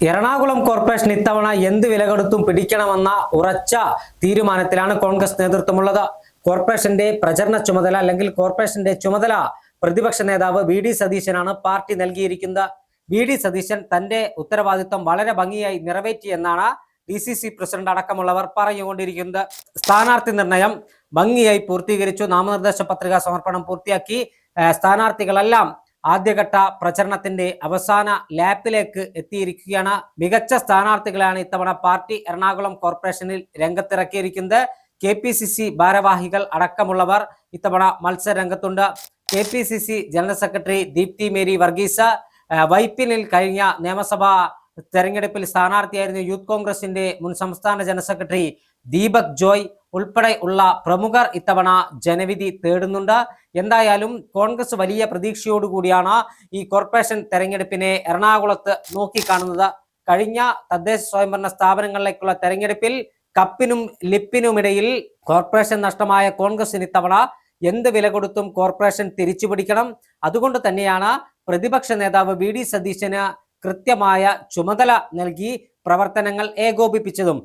Ernakulam corporation ഇത്തവണ എന്ത് വില കൊടുത്തും പിടിക്കണമെന്ന ഉറച്ച തീരുമാനത്തിലാണ് കോൺഗ്രസ് നേതൃത്വമുള്ളത്. കോർപ്പറേഷന്റെ പ്രചരണ ചുമതല അല്ലെങ്കിൽ കോർപ്പറേഷന്റെ ചുമതല പ്രതിപക്ഷ നേതാവ് വി.ഡി. സതീശനാണ് പാർട്ടി നൽകിയിരിക്കുന്നത്. വി.ഡി. സതീശൻ തന്റെ ഉത്തരവാദിത്വം വളരെ ഭംഗിയായി നിറവേറ്റിയെന്നാണ് DCC പ്രസിഡന്റ് അടക്കമുള്ളവർ പറഞ്ഞുകൊണ്ടിരിക്കുന്നത്. സ്ഥാനാർത്ഥി നിർണയം ഭംഗിയായി പൂർത്തീകരിച്ചു. നാമനിർദ്ദേശ പത്രിക സമർപ്പണം പൂർത്തിയാക്കി. സ്ഥാനാർത്ഥികളെല്ലാം ആദ്യഘട്ട പ്രചരണത്തിന്റെ അവസാന ലാപ്പിലേക്ക് എത്തിയിരിക്കുകയാണ്. മികച്ച സ്ഥാനാർത്ഥികളാണ് ഇത്തവണ പാർട്ടി എറണാകുളം കോർപ്പറേഷനിൽ രംഗത്തിറക്കിയിരിക്കുന്നത്. KPCC ഭാരവാഹികൾ അടക്കമുള്ളവർ ഇത്തവണ മത്സര രംഗത്തുണ്ട്. KPCC general secretary Deepthi Mary Varghese, വൈപ്പിനിൽ കഴിഞ്ഞ നിയമസഭാ തെരഞ്ഞെടുപ്പിൽ സ്ഥാനാർത്ഥിയായിരുന്നു യൂത്ത് കോൺഗ്രസിന്റെ മുൻ സംസ്ഥാന ജനറൽ സെക്രട്ടറി ദീപക് ജോയ് ഉൾപ്പെടെ ഉള്ള പ്രമുഖർ ഇത്തവണ ജനവിധി തേടുന്നുണ്ട്. എന്തായാലും കോൺഗ്രസ് വലിയ പ്രതീക്ഷയോടുകൂടിയാണ് ഈ കോർപ്പറേഷൻ തെരഞ്ഞെടുപ്പിനെ എറണാകുളത്ത് നോക്കിക്കാണുന്നത്. കഴിഞ്ഞ തദ്ദേശ സ്വയംഭരണ സ്ഥാപനങ്ങളിലേക്കുള്ള തെരഞ്ഞെടുപ്പിൽ കപ്പിനും ലിപ്പിനുമിടയിൽ കോർപ്പറേഷൻ നഷ്ടമായ കോൺഗ്രസിന് ഇത്തവണ എന്ത് വില കൊടുത്തും കോർപ്പറേഷൻ തിരിച്ചുപിടിക്കണം. അതുകൊണ്ട് തന്നെയാണ് പ്രതിപക്ഷ നേതാവ് വി.ഡി. സതീശന് കൃത്യമായ ചുമതല നൽകി പ്രവർത്തനങ്ങൾ ഏകോപിപ്പിച്ചതും